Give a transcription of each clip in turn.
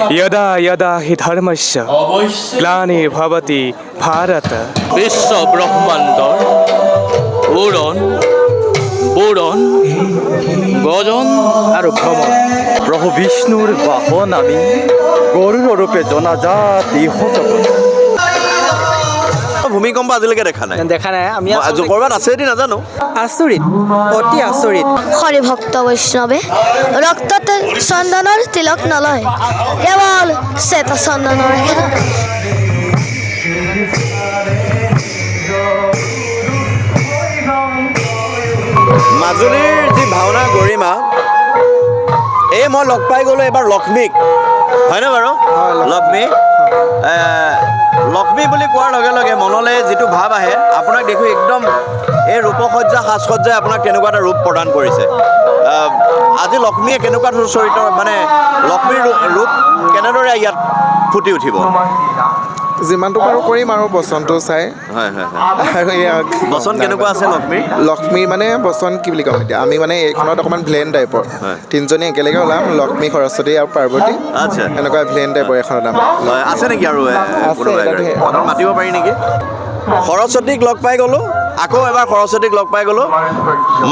यदा यदा हि धर्मस्य ग्लानिर्भवति भारत বিশ্ব ব্ৰহ্মাণ্ডৰ উৰণ বুৰণ গজন আৰু ভ্ৰমণ প্ৰভু বিষ্ণুৰ বাহন আমি গৰুড় ৰূপে জনাজাত ইহ জগত। ভূমিকম্প আজিলৈকে দেখা নাই। দেখা নাই আমি ক'ৰবাত আছে যদি নাজানো। আচৰিত অতি আচৰিত হৰিভক্ত বৈষ্ণৱে ৰক্তত চন্দনৰ তিলক নলয়, কেৱল শ্বেত চন্দনৰ মাজুলীৰ যি ভাওনা গৰিমা, এই মই লগ পাই গ'লোঁ এবাৰ লক্ষ্মীক, হয়নে বাৰু? লক্ষ্মী লক্ষ্মী বুলি কোৱাৰ লগে লগে মনলৈ যিটো ভাৱ আহে, আপোনাক দেখোঁ একদম এই ৰূপসজ্জা সাজসজ্জাই আপোনাক তেনেকুৱা এটা ৰূপ প্ৰদান কৰিছে। আজি লক্ষ্মীয়ে কেনেকুৱা চৰিত্ৰ, মানে লক্ষ্মীৰ ৰূপ কেনেদৰে ইয়াত ফুটি উঠিব? যিমানটো পাৰোঁ কৰিম আৰু বচনটো চাই। হয় হয় আৰু এয়া বচন কেনেকুৱা আছে লক্ষ্মীৰ? লক্ষ্মীৰ মানে বচন কি বুলি ক'ম এতিয়া, আমি মানে এইখনত অকণমান ভিলেন টাইপৰ তিনিজনী একেলগে ওলাম, লক্ষ্মী সৰস্বতী আৰু পাৰ্বতী। আচ্ছা, এনেকুৱা ভিলেন টাইপৰ এখনত নাম আছে নেকি আৰু কোনোবা আছে, অকণ মাতিব পাৰি নেকি? সৰস্বতীক লগ পাই গ'লোঁ, আকৌ এবাৰ সৰস্বতীক লগ পাই গ'লোঁ।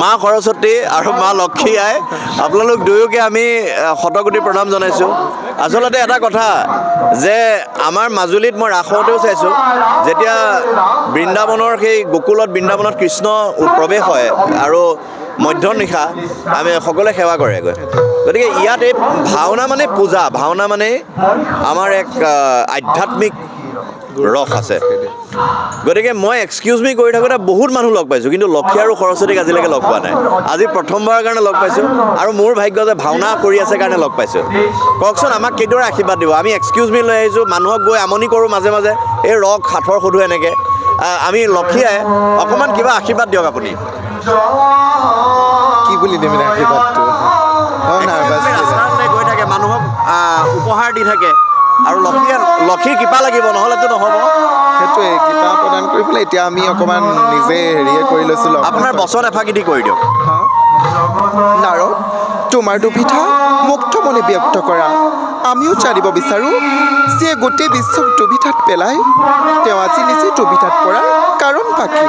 মা সৰস্বতী আৰু মা লক্ষ্মী আই, আপোনালোক দুয়োকে আমি শতকোটি প্ৰণাম জনাইছোঁ। আচলতে এটা কথা যে আমাৰ মাজুলীত মই ৰাসতেও চাইছোঁ, যেতিয়া বৃন্দাবনৰ সেই গোকুলত বৃন্দাবনত কৃষ্ণ প্ৰৱেশ হয় আৰু মধ্যনিশা আমি সকলোৱে সেৱা কৰেগৈ। গতিকে ইয়াত এই ভাওনা মানে পূজা, ভাওনা মানে আমাৰ এক আধ্যাত্মিক ৰস আছে। গতিকে মই এক্সকিউজ মি কৰি থাকোঁতে বহুত মানুহ লগ পাইছোঁ, কিন্তু লক্ষ্মী আৰু সৰস্বতীক আজিলৈকে লগ পোৱা নাই। আজি প্ৰথমবাৰৰ কাৰণে লগ পাইছোঁ, আৰু মোৰ ভাগ্য যে ভাওনা কৰি আছে কাৰণে লগ পাইছোঁ। কওকচোন আমাক কেইদৰে আশীৰ্বাদ দিব? আমি এক্সকিউজ মি লৈ আহিছোঁ, মানুহক গৈ আমনি কৰোঁ মাজে মাজে, এই ৰস সাঁথৰ সোধোঁ এনেকৈ। আমি লক্ষ্মীয়ে অকণমান কিবা আশীৰ্বাদ দিয়ক আপুনি। কি বুলি দিম আশীৰ্বাদটো? ৰাস্তালৈ গৈ থাকে, মানুহক উপহাৰ দি থাকে, আৰু লক্ষ্মীৰ কৃপা লাগিব, নহ'লেতো নহ'ব। সেইটোৱে কৃপা প্ৰদান কৰি পেলাই এতিয়া আমি অকণমান নিজে হেৰিয়ে কৰি লৈছোঁ। আপোনাৰ বচন এফাকি দি কৰি দিয়ক। নাৰদ, তোমাৰ দুবিধা মুক্ত মনে ব্যক্ত কৰা। আমিও জানিব বিচাৰোঁ, যিয়ে গোটেই বিশ্বক দুবিধাত পেলাই, তেওঁ আজি নিজে দুবিধাত পৰাৰ কাৰণ বাকী।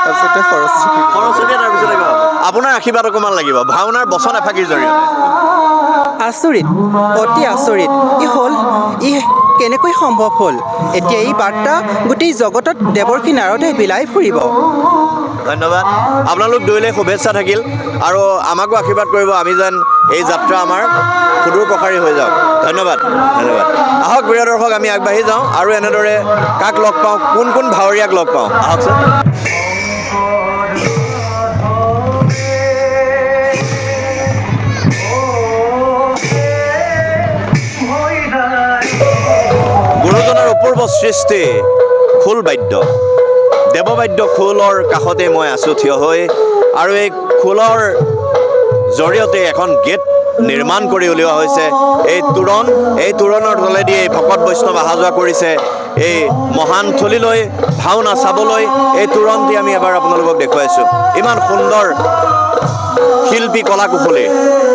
তাৰপিছতে সৰস্বতী, তাৰপিছতে আপোনাৰ আশীৰ্বাদ অকণমান লাগিব ভাওনাৰ বচন এফাকিৰ জৰিয়তে। আচৰিত অতি আচৰিত ই কেনেকৈ সম্ভৱ হ'ল? এতিয়া এই বাৰ্তা গোটেই জগতত দেৱৰ্ষি নাৰদে বিলাই ফুৰিব। ধন্যবাদ, আপোনালোক দুয়োলৈ শুভেচ্ছা থাকিল, আৰু আমাকো আশীৰ্বাদ কৰিব, আমি যেন এই যাত্ৰা আমাৰ সুদূৰ প্ৰসাৰী হৈ যাওক। ধন্যবাদ ধন্যবাদ। আহক প্ৰিয় দৰ্শক, আমি আগবাঢ়ি যাওঁ আৰু এনেদৰে কাক লগ পাওঁ, কোন কোন ভাৱৰীয়াক লগ পাওঁ, আহকচোন। গুৰুজনাৰ অপূৰ্ব সৃষ্টি খোল বাদ্য, দেৱবাদ্য খোলৰ কাষতে মই আছোঁ থিয় হৈ, আৰু এই খোলৰ জৰিয়তে এখন গেট নিৰ্মাণ কৰি উলিওৱা হৈছে। এই তোৰণৰ তলেদি এই ভকত বৈষ্ণৱ অহা যোৱা কৰিছে এই মহান থলীলৈ, ভাওনা চাবলৈ। এই তোৰণটি আমি এবাৰ আপোনালোকক দেখুৱাইছোঁ। ইমান সুন্দৰ শিল্পী কলা কুশলী,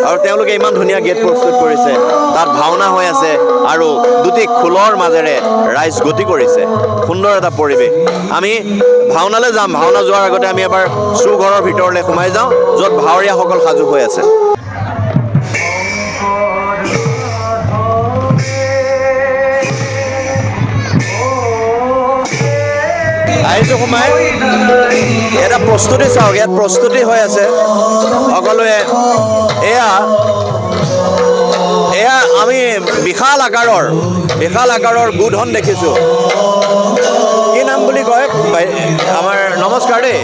আৰু তেওঁলোকে ইমান ধুনীয়া গেট প্ৰস্তুত কৰিছে, তাত ভাওনা হৈ আছে, আৰু দুটি খোলৰ মাজেৰে ৰাইজ গতি কৰিছে। সুন্দৰ এটা পৰিৱেশ। আমি ভাওনালৈ যাম, ভাওনা যোৱাৰ আগতে আমি এবাৰ চুঘৰৰ ভিতৰলৈ সোমাই যাওঁ, য'ত ভাৱৰীয়াসকল সাজু হৈ আছে। আহিছোঁ সোমাই, এটা প্ৰস্তুতি চাওক, ইয়াত প্ৰস্তুতি হৈ আছে সকলোৱে। এয়া আমি বিশাল আকাৰৰ গোধন দেখিছোঁ। কি নাম বুলি কয় আমাৰ? নমস্কাৰ দেই,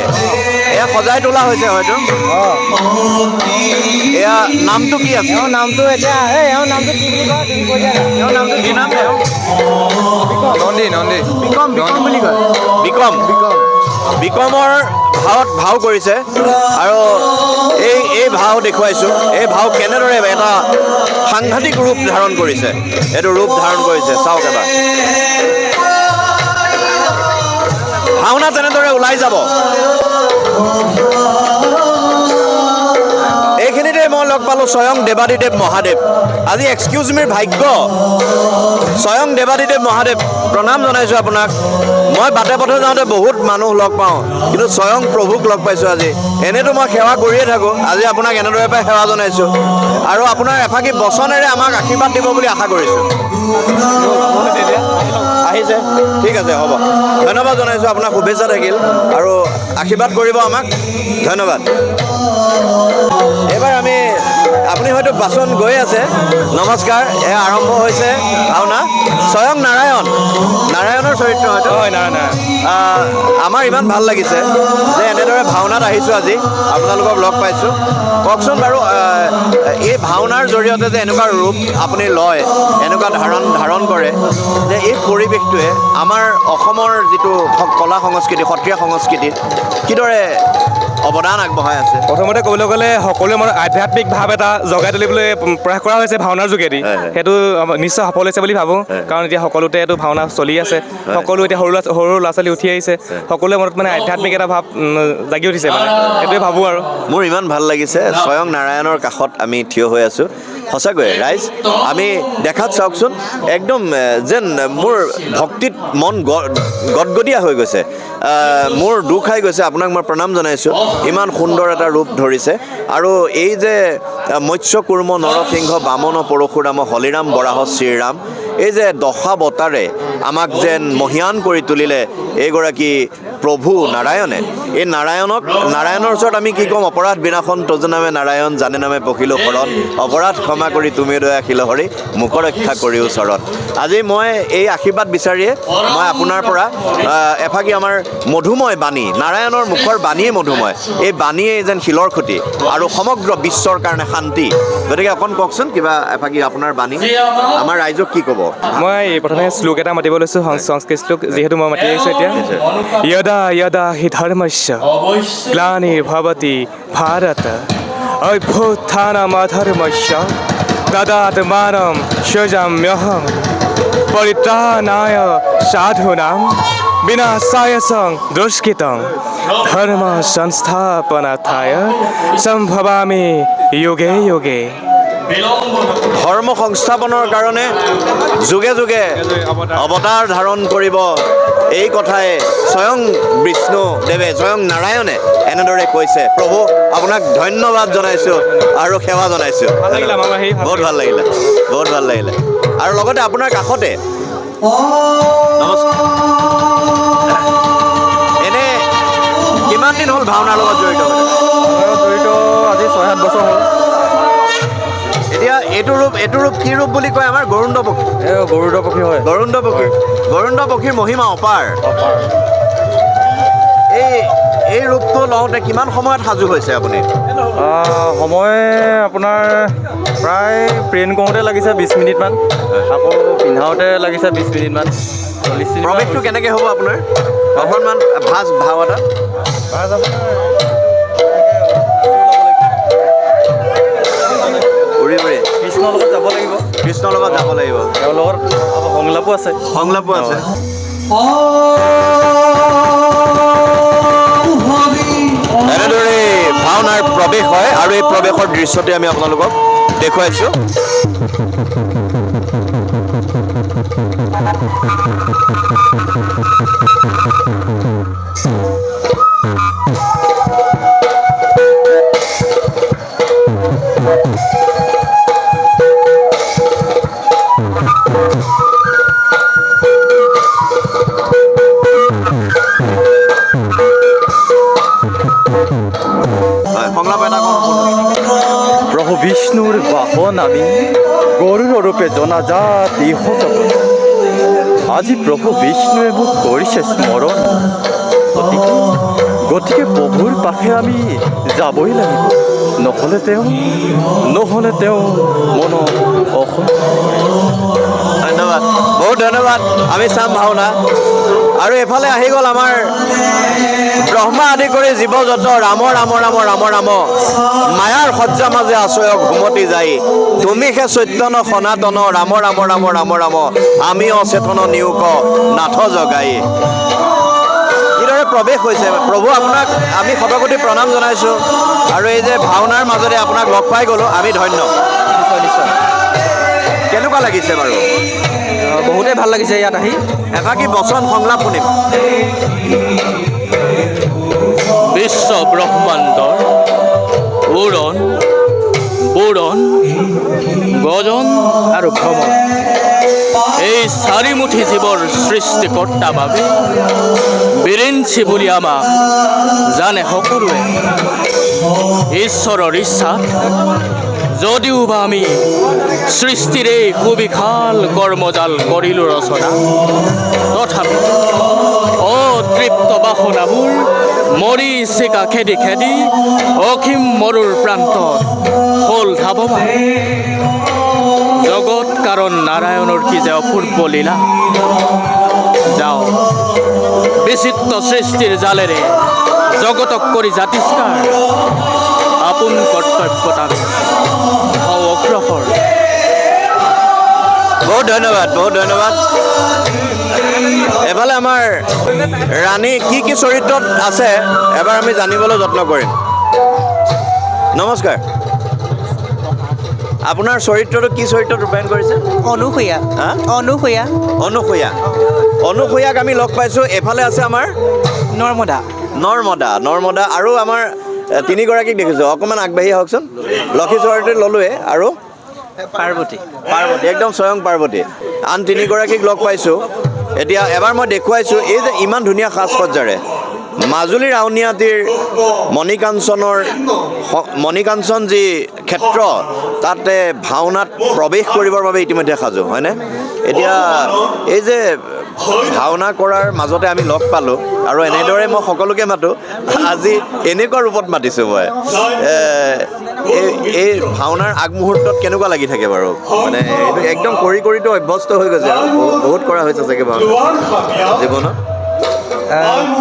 এয়া সজাই তোলা হৈছে হয়তো। এয়া নামটো কি আছে? নামটো এতিয়া নামটো কি বুলি কয়? নামটো কি নাম? নন্দী বিক্ৰম বুলি কয়। বিক্ৰমৰ ভাও কৰিছে, আৰু এই ভাও দেখুৱাইছোঁ। এই ভাও কেনেদৰে এটা সাংঘাতিক ৰূপ ধাৰণ কৰিছে, এইটো ৰূপ ধাৰণ কৰিছে চাওক এবাৰ। ভাওনা তেনেদৰে ওলাই যাব। এইখিনিতে মই লগ পালোঁ স্বয়ং দেৱাদিদেৱ মহাদেৱ। আজি এক্সকিউজ মিৰ ভাগ্য, স্বয়ং দেৱাদিদেৱ মহাদেৱ প্ৰণাম জনাইছোঁ আপোনাক। মই বাটে পথে যাওঁতে বহুত মানুহ লগ পাওঁ, কিন্তু স্বয়ং প্ৰভুক লগ পাইছোঁ আজি। এনেতো মই সেৱা কৰিয়ে থাকোঁ, আজি আপোনাক এনেদৰে পাই সেৱা জনাইছোঁ আৰু আপোনাৰ এফাকি বচনেৰে আমাক আশীৰ্বাদ দিব বুলি আশা কৰিছোঁ। আহিছে, ঠিক আছে, হ'ব। ধন্যবাদ জনাইছোঁ, আপোনাক শুভেচ্ছা থাকিল আৰু আশীৰ্বাদ কৰিব আমাক। ধন্যবাদ। এইবাৰ আপুনি হয়তো বাচন গৈ আছে। নমস্কাৰ, এয়া আৰম্ভ হৈছে ভাওনা স্বয়ং নাৰায়ণৰ চৰিত্ৰ হয়তো। হয়, নাই আমাৰ ইমান ভাল লাগিছে যে এনেদৰে ভাওনাত আহিছোঁ আজি, আপোনালোকক লগ পাইছোঁ। কওকচোন বাৰু, এই ভাওনাৰ জৰিয়তে যে এনেকুৱা ৰূপ আপুনি লয়, এনেকুৱা ধাৰণ কৰে, যে এই পৰিৱেশটোৱে আমাৰ অসমৰ যিটো কলা সংস্কৃতি, সত্ৰীয়া সংস্কৃতিত কিদৰে অৱদান আগবঢ়াই আছে? প্ৰথমতে ক'বলৈ গ'লে সকলোৱে মনত আধ্যাত্মিক ভাৱ এটা জগাই তুলিবলৈ প্ৰয়াস কৰা হৈছে ভাওনাৰ যোগেদি। সেইটো নিশ্চয় সফল হৈছে বুলি ভাবোঁ, কাৰণ এতিয়া সকলোতে এইটো ভাওনা চলি আছে। সকলো এতিয়া সৰু ল'ৰা ছোৱালী উঠি আহিছে, সকলোৰে মনত মানে আধ্যাত্মিক এটা ভাৱ জাগি উঠিছে, মানে সেইটোৱে ভাবোঁ আৰু। মোৰ ইমান ভাল লাগিছে, স্বয়ং নাৰায়ণৰ কাষত আমি থিয় হৈ আছোঁ। সঁচাকৈয়ে ৰাইজ, আমি দেখাত চাওকচোন, একদম যেন মোৰ ভক্তিত মন গদগদীয়া হৈ গৈছে, মোৰ দুখ খাই গৈছে। আপোনাক মই প্ৰণাম জনাইছোঁ, ইমান সুন্দৰ এটা ৰূপ ধৰিছে। আৰু এই যে মৎস্য কুৰ্ম নৰসিংহ বামন পৰশুৰাম হলিৰাম বৰাহ শ্ৰীৰাম, এই যে দশাৱতাৰে আমাক যেন মহিয়ান কৰি তুলিলে এইগৰাকী প্ৰভু নাৰায়ণে। এই নাৰায়ণৰ ওচৰত আমি কি ক'ম? অপৰাধ বিনাশন তজু নামে নাৰায়ণ, জানে নামে পখিলো শৰণ, অপৰাধ ক্ষমা কৰি তুমি দয়াশীল হৰি, মুখ ৰক্ষা কৰিও চৰণ। আজি মই এই আশীৰ্বাদ বিচাৰিয়ে মই আপোনাৰ পৰা এফাকি আমাৰ মধুময় বাণী, নাৰায়ণৰ মুখৰ বাণীয়ে মধুময়, এই বাণীয়ে যেন শিলৰ খুঁটি আৰু সমগ্ৰ বিশ্বৰ কাৰণে শান্তি। গতিকে অকণ কওকচোন কিবা এফাকি আপোনাৰ বাণী, আমাৰ ৰাইজক কি ক'ব? মই প্ৰথমে শ্লোক এটা মাতিব লৈছোঁ, সংস্কৃত শ্লোক, যিহেতু মই মাতি আহিছোঁ এতিয়া। यदा यदा हि धर्मस्य ग्लानिर्भवति भारत अभ्युत्थानमधर्मस्य तदात्मानं सृजाम्यहं परित्राणाय साधूनां विनाशाय दुष्कृतं धर्म संस्थापनार्थाय सम्भवामि युगे युगे। ধৰ্ম সংস্থাপনৰ কাৰণে যুগে যুগে অৱতাৰ ধাৰণ কৰিব, এই কথাই স্বয়ং বিষ্ণুদেৱে, স্বয়ং নাৰায়ণে এনেদৰে কৈছে। প্ৰভু, আপোনাক ধন্যবাদ জনাইছোঁ আৰু সেৱা জনাইছোঁ। বহুত ভাল লাগিলে, বহুত ভাল লাগিলে। আৰু লগতে আপোনাৰ কাষতে নমস্কাৰ। এনে কিমান দিন হ'ল ভাওনাৰ লগত জড়িত? আজি 6-7 বছৰ হ'ল। এতিয়া এইটো ৰূপ কি ৰূপ বুলি কয়? আমাৰ গৰুণ্ড পক্ষী। গৰুড পক্ষী হয়। গৰুণ্ড পক্ষীৰ মহিমা অপাৰ। এই ৰূপটো লওঁতে কিমান সময়ত সাজু হৈছে আপুনি? সময় আপোনাৰ প্ৰায় প্ৰেৰণ কৰোঁতে লাগিছে 20 মিনিটমান, আকৌ পিন্ধাওঁতে লাগিছে 20 মিনিটমান, 40 মিনিট। প্ৰৱেশটো কেনেকৈ হ'ব আপোনাৰ? অকণমান ভাও এটা। কৃষ্ণৰ লগত যাব লাগিব। তেওঁৰ লগত সংলাপো আছে। এনেদৰে ভাওনাৰ প্ৰৱেশ হয় আৰু এই প্ৰৱেশৰ দৃশ্যতে আমি আপোনালোকক দেখুৱাইছোঁ। প্ৰভু বিষ্ণুৰ বাহন আমি গৰুৰ ৰূপে জনাজাত ইহ জগত। আজি প্ৰভু বিষ্ণুৱে মোক কৰিছে স্মৰণ, গতিকে প্ৰভুৰ পাশে আমি যাবই লাগিব, নহ'লে তেওঁ মন ধন্যবাদ, বহুত ধন্যবাদ। আমি চাম ভাওনা। আৰু এফালে আহি গ'ল আমাৰ ব্ৰহ্মা আদি কৰি জীৱ যত ৰাম ৰাম ৰাম ৰাম ৰাম, মায়াৰ সজ্জা মাজে আশ্ৰয় ঘুমতি যাই, তুমি সে চৈতন্য সনাতন ৰাম ৰাম ৰাম ৰাম ৰাম, আমি অচেতন নিয়োগ নাথ জগাই। এনেদৰে প্ৰৱেশ হৈছে প্ৰভু আপোনাক আমি শতকোটি প্ৰণাম জনাইছোঁ আৰু এই যে ভাওনাৰ মাজতে আপোনাক লগ পাই গ'লোঁ আমি ধন্য নিশ্চয় নিশ্চয় কেনেকুৱা লাগিছে বাৰু বহুতেই ভাল লাগিছে ইয়াত আহি এফাকি বচন সংলাপ শুনিম বিশ্ব ব্ৰহ্মাণ্ডৰ উৰণ বুৰণ গজন আৰু ভ্ৰমণ এই চাৰিমুঠি জীৱৰ সৃষ্টিকৰ্তা বাবে বিৰিঞ্চি বুলি আমাক জানে সকলোৱে ঈশ্বৰৰ ইচ্ছাত যদিও বা আমি সৃষ্টিৰে সুবিশাল কৰ্মজাল কৰিলোঁ ৰচনা তথাপি অতৃপ্ত বাসনাবোৰ মৰি চিকা খেদি খেদি অসীম মৰুৰ প্ৰান্তত হ'ল ধাৱমান জগত কাৰণ নাৰায়ণৰ কি যে অপূৰ্ব লীলা যাওঁ বিচিত্ৰ সৃষ্টিৰ জালেৰে জগতক কৰি জাতিষ্কাৰ আপোন কৰ্তব্যতাৰে হওঁ অগ্ৰসৰ বহুত ধন্যবাদ এফালে আমাৰ ৰাণী কি চৰিত্ৰত আছে এবাৰ আমি জানিবলৈ যত্ন কৰিম নমস্কাৰ আপোনাৰ চৰিত্ৰটো কি চৰিত্ৰত ৰূপায়ণ কৰিছে অনুসূয়া হা? অনুসূয়া অনুসূয়াক আমি লগ পাইছোঁ এফালে আছে আমাৰ নৰ্মদা নৰ্মদা আৰু আমাৰ তিনিগৰাকীক দেখিছোঁ অকণমান আগবাঢ়ি আহকচোন লক্ষী চৰিত্ৰ ল'লোৱে আৰু পাৰ্বতী একদম স্বয়ং পাৰ্বতী আন তিনিগৰাকীক লগ পাইছোঁ এতিয়া এবাৰ মই দেখুৱাইছোঁ এই যে ইমান ধুনীয়া সাজ সজ্জাৰে মাজুলীৰ আউনীআটীৰ মণিকাঞ্চন যি ক্ষেত্ৰ তাতে ভাওনাত প্ৰৱেশ কৰিবৰ বাবে ইতিমধ্যে সাজু হয়নে এতিয়া এই যে ভাওনা কৰাৰ মাজতে আমি লগ পালোঁ আৰু এনেদৰে মই সকলোকে মাতোঁ আজি এনেকুৱা ৰূপত মাতিছোঁ মই এই ভাওনাৰ আগমুহূৰ্তত কেনেকুৱা লাগি থাকে বাৰু মানে এইটো একদম কৰিতো অভ্যস্ত হৈ গৈছে আৰু বহুত কৰা হৈছে চাগে ভাওনা জীৱনত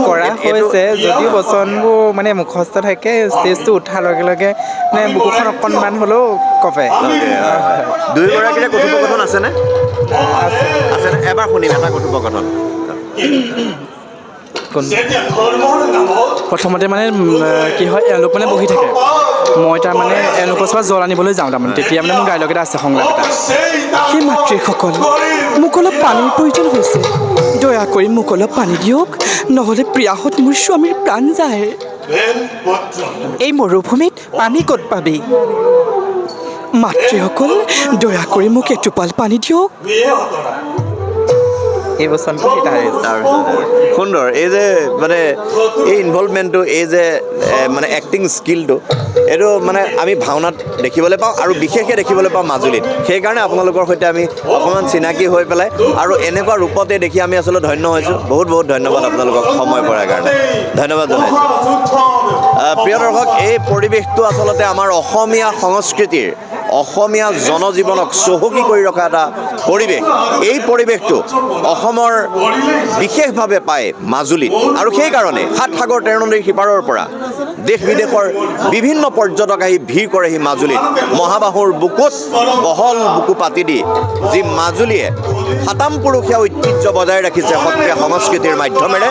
কৰা হৈছে যদিও বচনবোৰ মানে মুখস্থ থাকে ষ্টেজটো উঠাৰ লগে লগে মানে বুকুখন অকণমান হ'লেও কপে দুয়োগৰাকীৰে কথোপকথন আছেনে আছেনে এবাৰ শুনিম এটা কথোপকথন প্ৰথমতে মানে কি হয় এওঁলোক মানে বহি থাকে মই তাৰমানে এওঁলোকৰ ওচৰত জল আনিবলৈ যাওঁ তাৰমানে তেতিয়া মানে মোৰ ডাইলগ এটা আছে সংলাপ এটা সেই মাতৃসকল মোক অলপ পানীৰ প্ৰয়োজন হৈছে দয়া কৰি মোক অলপ পানী দিয়ক নহ'লে প্ৰিয়াহঁত মোৰ স্বামীৰ প্ৰাণ যায় এই মৰুভূমিত পানী ক'ত পাবি মাতৃসকল দয়া কৰি মোক এটোপাল পানী দিয়ক এই বচনটো সুন্দৰ এই যে মানে এই ইনভলভমেণ্টটো এই যে মানে এক্টিং স্কিলটো এইটো মানে আমি ভাওনাত দেখিবলৈ পাওঁ আৰু বিশেষকৈ দেখিবলৈ পাওঁ মাজুলীত সেইকাৰণে আপোনালোকৰ সৈতে আমি অকণমান চিনাকি হৈ পেলাই আৰু এনেকুৱা ৰূপতে দেখি আমি আচলতে ধন্য হৈছোঁ বহুত ধন্যবাদ আপোনালোকক সময় পৰাৰ কাৰণে ধন্যবাদ জনাইছোঁ প্ৰিয় দৰ্শক এই পৰিৱেশটো আচলতে আমাৰ অসমীয়া সংস্কৃতিৰ অসমীয়া জনজীৱনক চহকী কৰি ৰখা এটা পৰিৱেশ এই পৰিৱেশটো অসমৰ বিশেষভাৱে পায় মাজুলীত আৰু সেইকাৰণে সাত সাগৰ তেৰ নদীৰ সিপাৰৰ পৰা দেশ বিদেশৰ বিভিন্ন পৰ্যটক আহি ভিৰ কৰেহি মাজুলীত মহাবাহুৰ বুকুত বহল বুকু পাতি দি যি মাজুলীয়ে সাতাম পুৰুষীয়া ঐতিহ্য বজাই ৰাখিছে সত্ৰীয়া সংস্কৃতিৰ মাধ্যমেৰে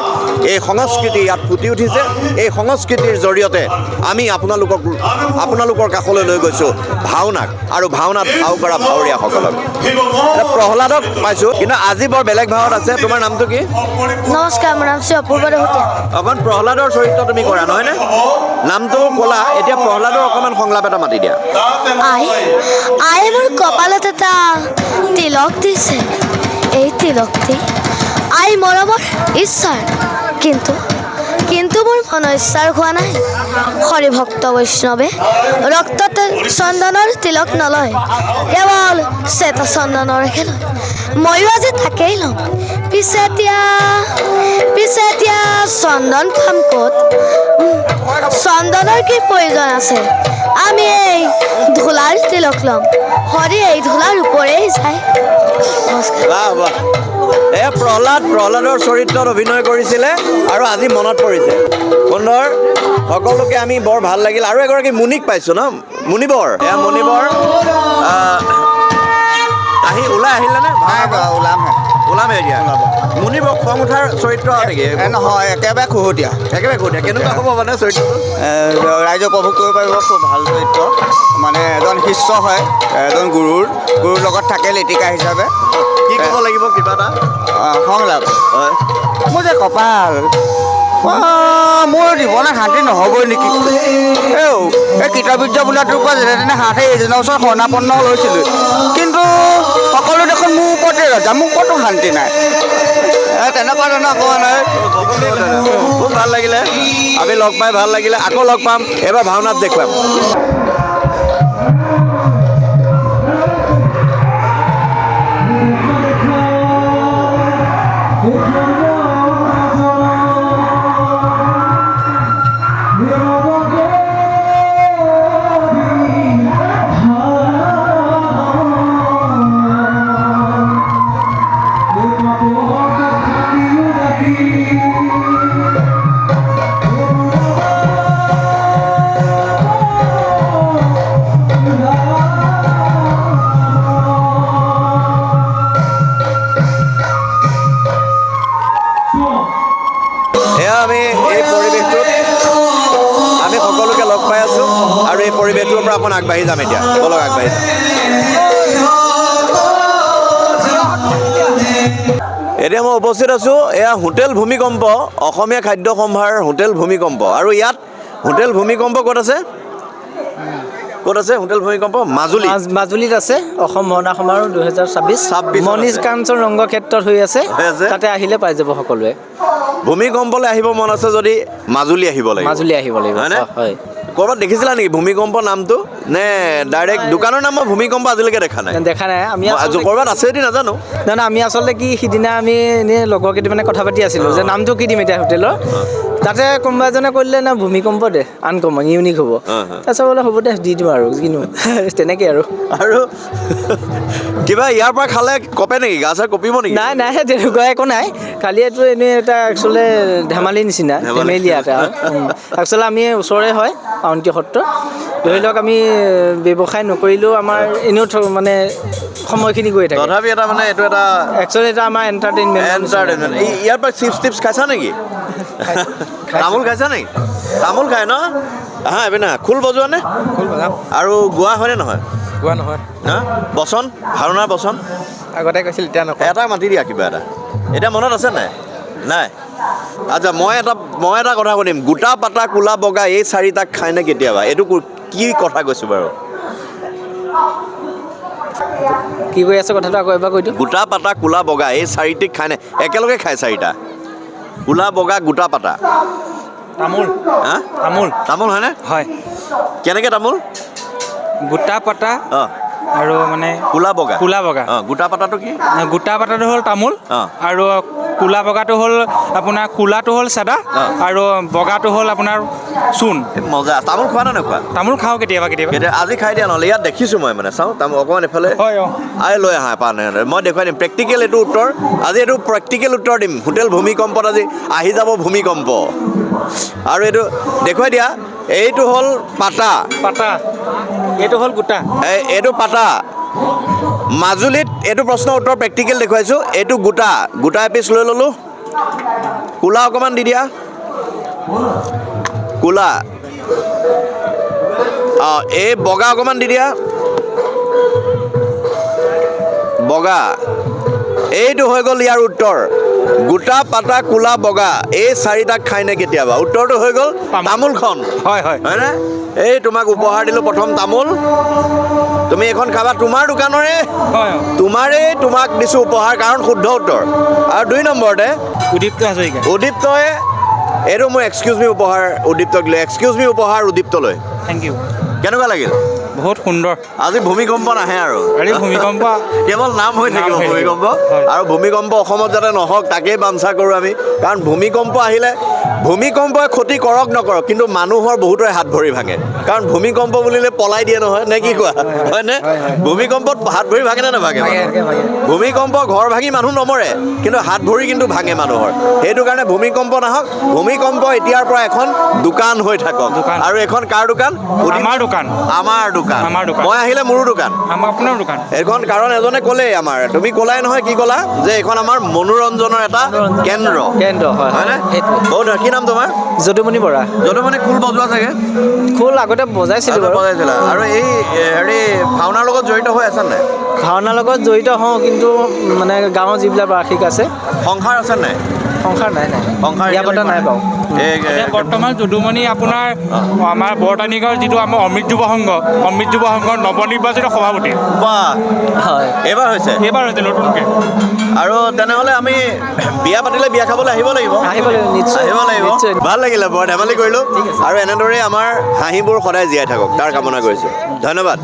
এই সংস্কৃতি ইয়াত ফুটি উঠিছে এই সংস্কৃতিৰ জৰিয়তে আমি আপোনালোকৰ কাষলৈ লৈ গৈছোঁ ভাওনাক আৰু ভাওনাত ভাও কৰা ভাৱৰীয়াসকলক প্ৰহ্লাদক পাইছোঁ কিন্তু আজি বৰ বেলেগ ভাৱত আছে তোমাৰ নামটো কি নমস্কাৰ মোৰ নাম শ্ৰী অপূৰ্ব দেহুতীয়া অকণ প্ৰহ্লাদৰ চৰিত্ৰ তুমি কৰা নহয়নে নামটো ক'লা এতিয়া প্ৰহ্লাদৰ অকণমান সংলাপ এটা মাতি দিয়া আই মোৰ কপালত এটা তিলক দিছে এই তিলকটি আই মৰমৰ ইচ্ছাৰ কিন্তু মোৰ মন ইচ্ছাৰ হোৱা নাই হৰিভক্ত বৈষ্ণৱে ৰক্তত চন্দনৰ তিলক নলয় কেৱল শ্বেত চন্দনৰহে লয় ময়ো আজি তাকেই ল'ম পিছে এতিয়া চন্দন পাম ক'ত চন্দনৰ কি প্ৰয়োজন আছে আমি এই ধূলাৰ তিলক ল'ম হৰি এই ধূলাৰ ওপৰেই যায় বাহ প্ৰহ্লাদৰ চৰিত্ৰত অভিনয় কৰিছিলে আৰু আজি মনত পৰিছে সুন্দৰ সকলোকে আমি বৰ ভাল লাগিল আৰু এগৰাকী মুনিক পাইছোঁ ন মুনিবৰ এয়া মুনিবৰ ওলাই আহিলেনে ওলাম ওলাম এতিয়া মুনিব খং উঠাৰ চৰিত্ৰ নেকি নহয় একেবাৰে খুহুতীয়া একেবাৰে কৈ দিয়া কেনেকুৱা হ'ব মানে চৰিত্ৰটো ৰাইজে উপভোগ কৰিব পাৰিব খুব ভাল চৰিত্ৰ মানে এজন শিষ্য হয় এজন গুৰুৰ লগত থাকে লেটিকা হিচাপে কি ক'ব লাগিব কিবা এটা সংলাপ হয় মোৰ যে কপাল মোৰ জীৱনে শান্তি নহ'বই নেকি এই কিতাপবিদ্যা বোলাটোৰ পৰা যেনে তেনে হাতে এইজনৰ ওচৰত শৰণাপন্ন লৈছিলোঁ কিন্তু সকলো দেখোন মোৰ ওপৰতে ৰজা মোৰ ক'তো শান্তি নাই তেনেকুৱা ধৰণৰ কোৱা নাই খুব ভাল লাগিলে আমি লগ পাই ভাল লাগিলে আকৌ লগ পাম এবাৰ ভাওনাত দেখুৱাম এয়া আমি এই পৰিৱেশটোত আমি সকলোকে লগ পাই আছোঁ আৰু এই পৰিৱেশটোৰ পৰা অকণ আগবাঢ়ি যাম এতিয়া বলক আগবাঢ়ি যাম এতিয়া মই উপস্থিত আছোঁ এয়া হোটেল ভূমিকম্প অসমীয়া খাদ্য সম্ভাৰ হোটেল ভূমিকম্প আৰু ইয়াত হোটেল ভূমিকম্প ক'ত আছে হোটেল ভূমিকম্প মাজুলীত আছে অসম ভাওনা সমাৰোহ 2026 মনীষ কাঞ্চন ৰংগক্ষেত্ৰত হৈ আছে তাতে আহিলে পাই যাব সকলোৱে ভূমিকম্পলৈ আহিব মন আছে যদি মাজুলী আহিব লাগিব হয়নে ক'ৰবাত দেখিছিলা নেকি ভূমিকম্প নামটো নে ডাইৰেক্ট দোকানৰ নাম মই ভূমিকম্প আজিলৈকে দেখা নাই আমি ক'ৰবাত আছে যদি নাজানো না আমি আচলতে কি সিদিনা আমি এনেই লগৰ কেইটামানে কথা পাতি আছিলোঁ যে নামটো কি দিম এতিয়া হোটেলৰ তাতে কোনোবা এজনে কৰিলে না ভূমিকম্প দে আনকমন ইউনিক হ'ব তাৰপিছত বোলে হ'ব দে দি দিম আৰু কিনো তেনেকৈ আৰু কিবা ইয়াৰ পৰা খালে কপে নেকি গা চা কঁপিব নেকি নাই তেনেকুৱা একো নাই খালি এইটো এনেই এটা একচুৱেলি ধেমালি নিচিনা ধেমেলীয়া এটা একচুৱেলি আমি ওচৰৰে হয় আউনীআটী সত্ৰ ধৰি লওক আমি ব্যৱসায় নকৰিলেও আমাৰ এনেও মানে সময়খিনি গৈ থাকে তথাপি এটা মানে এইটো এটা একচুৱেলি এটা আমাৰ এণ্টাৰটেইনমেণ্ট ইয়াৰ পৰা চিপছ টিপছ খাইছা নেকি তামোল খাইছা নেকি তামোল খাই ন হা এইপিনে খোল বজোৱা নে আৰু গোৱা হয়নে নহয় গোৱা নহয় হা বচন ভাওনাৰ বচন আগতে কৈছিল এতিয়া নকওঁ এটা মাতি দিয়া কিবা এটা এতিয়া মনত আছে নাই আচ্ছা মই এটা কথা সুধিম গোটা পাতা কোলা বগা এই চাৰিটাক খায়নে কেতিয়াবা এইটো কি কথা কৈছোঁ বাৰু কি কৈ আছে কথাটো আকৌ এবাৰ কৈ দিওঁ গোটা পাতা কোলা বগা এই চাৰিটিক খায়নে একেলগে খায় চাৰিটা কোলা বগা গোটা পাতা তামোল হয়নে হয় কেনেকৈ তামোল গোটা পাতা অঁ আৰু মানে কোলা বগা অঁ গোটা পাতাটো কি গোটা পাতাটো হ'ল তামোল আৰু কোলা বগাটো হ'ল আপোনাৰ কোলাটো হ'ল চাদা আৰু বগাটো হ'ল আপোনাৰ চূণ মজা তামোল খোৱা নে নোখোৱা তামোল খাওঁ কেতিয়াবা আজি খাই দিয়া নহ'লে ইয়াত দেখিছোঁ মই মানে চাওঁ তামোল অকণমান এফালে হয় লৈ আহা মই দেখুৱাই দিম প্ৰেক্টিকেল এইটো উত্তৰ আজি এইটো প্ৰেক্টিকেল উত্তৰ দিম হোটেল ভূমিকম্পত আজি আহি যাব ভূমিকম্প আৰু এইটো দেখুৱাই দিয়া এইটো হ'ল পাতা এইটো হ'ল গোটা এইটো পাতা মাজুলীত এইটো প্ৰশ্নৰ উত্তৰ প্ৰেক্টিকেল দেখুৱাইছোঁ এইটো গোটা এপিচ লৈ ল'লোঁ কোলা অকণমান দি দিয়া কোলা এই বগা অকণমান দি দিয়া বগা এইটো হৈ গ'ল ইয়াৰ উত্তৰ গোটা পাতা কোলা বগা এই চাৰিটাক খায়নে কেতিয়াবা উত্তৰটো হৈ গ'ল তামোলখন হয়নে এই তোমাক উপহাৰ দিলোঁ প্ৰথম তামোল তুমি এইখন খাবা তোমাৰ দোকানৰে তোমাক দিছোঁ উপহাৰ কাৰণ শুদ্ধ উত্তৰ আৰু 2 নম্বৰতে উদীপ্তই এইটো মোৰ এক্সকিউজ মি উপহাৰ উদীপ্তক লৈ উদীপ্তলৈ থেংক ইউ কেনেকুৱা লাগিল বহুত সুন্দৰ আজি ভূমিকম্প নাহে আৰু ভূমিকম্প কেৱল নাম হৈ থাকিব ভূমিকম্প আৰু ভূমিকম্প অসমত যাতে নহওক তাকেই বাঞ্ছা কৰোঁ আমি কাৰণ ভূমিকম্প আহিলে ভূমিকম্পই ক্ষতি কৰক নকৰক কিন্তু মানুহৰ বহুতৰে হাত ভৰি ভাঙে কাৰণ ভূমিকম্প বুলিলে পলাই দিয়ে নহয় নে কি কোৱা হয়নে ভূমিকম্পত হাত ভৰি ভাঙে নে নাভাঙে ভূমিকম্প ঘৰ ভাঙি মানুহ নমৰে কিন্তু হাত ভৰি কিন্তু ভাঙে মানুহৰ সেইটো কাৰণে ভূমিকম্প নাহক ভূমিকম্প এতিয়াৰ পৰা এখন দোকান হৈ থাকক আৰু এখন কাৰ দোকান আমাৰ দোকান দোকান আমাৰ দোকান। মই আহিলে মোৰো দোকান আমাৰ আপোনাৰ দোকান এইখন কাৰণ এজনে ক'লেই আমাৰ তুমি ক'লাই নহয় কি ক'লা যে এইখন আমাৰ মনোৰঞ্জনৰ এটা কেন্দ্ৰ কেন্দ্ৰ হয় হয়নে সেইটোৱে কি নাম তোমাৰ যদুমণি বৰা যদুমণি খোল বজোৱা চাগে খোল আগতে বজাইছিলোঁ বাৰু বজাইছিলা আৰু এই হেৰি ভাওনাৰ লগত জড়িত হৈ আছা নাই ভাওনাৰ লগত জড়িত হওঁ কিন্তু মানে গাঁৱৰ যিবিলাক বাৰ্ষিক আছে সংসাৰ আছে নাই সংসাৰ নাই সংসাৰ বিয়া পতা নাই বাৰু এতিয়া বৰ্তমান যদুমণি আপোনাৰ আমাৰ বৰতানিকৰ যিটো আমাৰ অমৃত যুৱ সংঘৰ নৱনিৰ্বাচিত সভাপতি বাহ হয় এইবাৰ হৈছে নতুনকৈ আৰু তেনেহ'লে আমি বিয়া পাতিলে বিয়া খাবলৈ আহিব লাগিব আহিব লাগিব নিশ্চয় আহিব লাগিব নিশ্চয় ভাল লাগিলে বৰ ধেমালি কৰিলোঁ আৰু এনেদৰে আমাৰ হাঁহিবোৰ সদায় জীয়াই থাকক তাৰ কামনা কৰিছোঁ ধন্যবাদ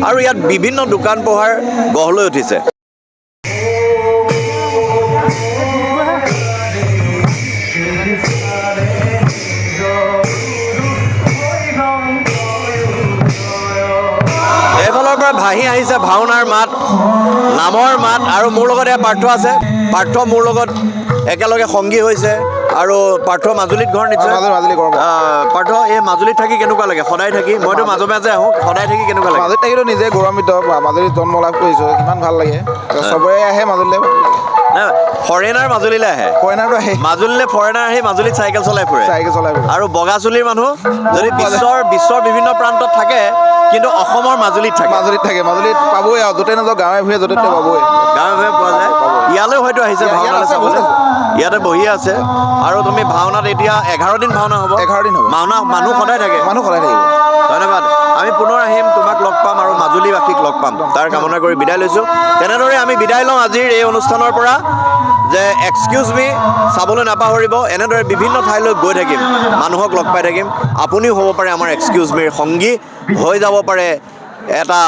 আৰু ইয়াত বিভিন্ন দোকান পোহাৰ গঢ় লৈ উঠিছে এইফালৰ পৰা ভাহি আহিছে ভাওনাৰ মাত নামৰ মাত আৰু মোৰ লগত এয়া পাৰ্থ আছে পাৰ্থ মোৰ লগত একেলগে সংগী হৈছে আৰু পাৰ্থ মাজুলীত ঘৰ নিশ্চয় পাৰ্থ এই মাজুলীত থাকি কেনেকুৱা লাগে সদায় থাকি মইতো মাজে মাজে আহোঁ সদায় থাকি কেনেকুৱা লাগে মাজুলীত থাকিলেও নিজে গৌৰৱান্বিত মাজুলীত জন্ম লাভ কৰিছোঁ কিমান ভাল লাগে চবৰে আহে মাজুলীলৈ ফৰেনাৰ মাজুলীলৈ আহে কইনাৰটো আহে মাজুলীলৈ ফৰেনাৰ আহি মাজুলীত চাইকেল চলাই ফুৰে চাইকেল চলাই ফুৰে। আৰু বগা চুলিৰ মানুহ যদি বিশ্বৰ বিভিন্ন প্ৰান্তত থাকে কিন্তু অসমৰ মাজুলীত থাকে মাজুলীত পাবই আৰু য'তে নাযাওঁ গাঁৱে ভূঞে য'তে ত'তে পাবই গাঁৱে ভূঞে পোৱা যায় ইয়ালৈ হয়তো আহিছে ইয়াত ভাওনালৈ আছে, চাবলৈ বহুত আছে। ইয়াতে বহি আছে আৰু তুমি ভাওনাত এতিয়া 11 দিন ভাওনা হ'ব 11 দিন হ'ব। মানুহ সদায় থাকে মানুহ সদায় থাকিব ধন্যবাদ আমি পুনৰ আহিম তোমাক লগ পাম আৰু মাজুলীবাসীক লগ পাম তাৰ কামনা কৰি বিদায় লৈছোঁ তেনেদৰে আমি বিদায় লওঁ আজিৰ এই অনুষ্ঠানৰ পৰা যে এক্সকিউজ মি চাবলৈ নাপাহৰিব এনেদৰে বিভিন্ন ঠাইলৈ গৈ থাকিম মানুহক লগ পাই থাকিম আপুনিও হ'ব পাৰে আমাৰ এক্সকিউজ মিৰ সংগী হৈ যাব পাৰে এটা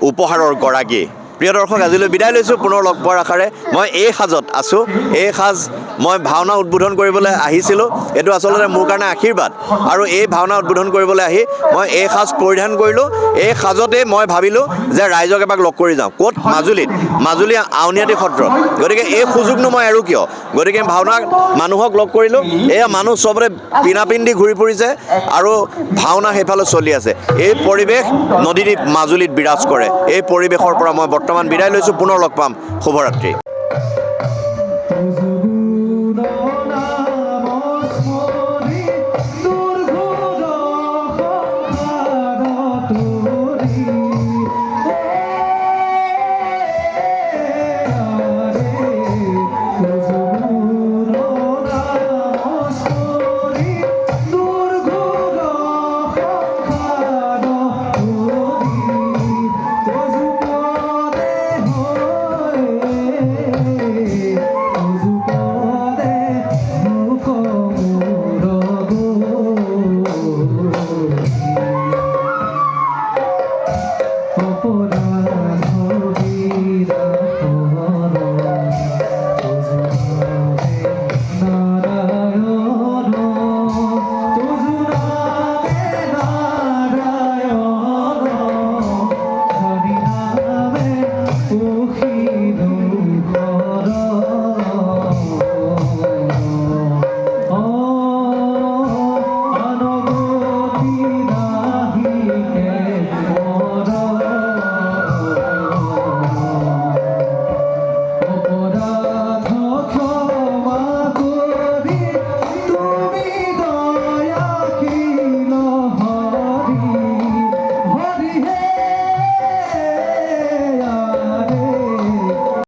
উপহাৰৰ গৰাকী প্ৰিয় দৰ্শক আজিলৈ বিদায় লৈছোঁ পুনৰ লগ পোৱাৰ আশাৰে মই এই সাজত আছোঁ এই সাজ মই ভাওনা উদ্বোধন কৰিবলৈ আহিছিলোঁ এইটো আচলতে মোৰ কাৰণে আশীৰ্বাদ আৰু এই ভাওনা উদ্বোধন কৰিবলৈ আহি মই এই সাজ পৰিধান কৰিলোঁ এই সাজতে মই ভাবিলোঁ যে ৰাইজক এবাক লগ কৰি যাওঁ ক'ত মাজুলী আউনীআটী সত্ৰত গতিকে এই সুযোগনো মই এৰো কিয় গতিকে ভাওনাক মানুহক লগ কৰিলোঁ এয়া মানুহ চবৰে পিনাপিন্ধি ঘূৰি ফুৰিছে আৰু ভাওনা সেইফালে চলি আছে এই পৰিৱেশ নদীদ্বীপ মাজুলীত বিৰাজ কৰে এই পৰিৱেশৰ পৰা মই বৰ্তমান বিদায় লৈছোঁ পুনৰ লগ পাম শুভৰাত্ৰি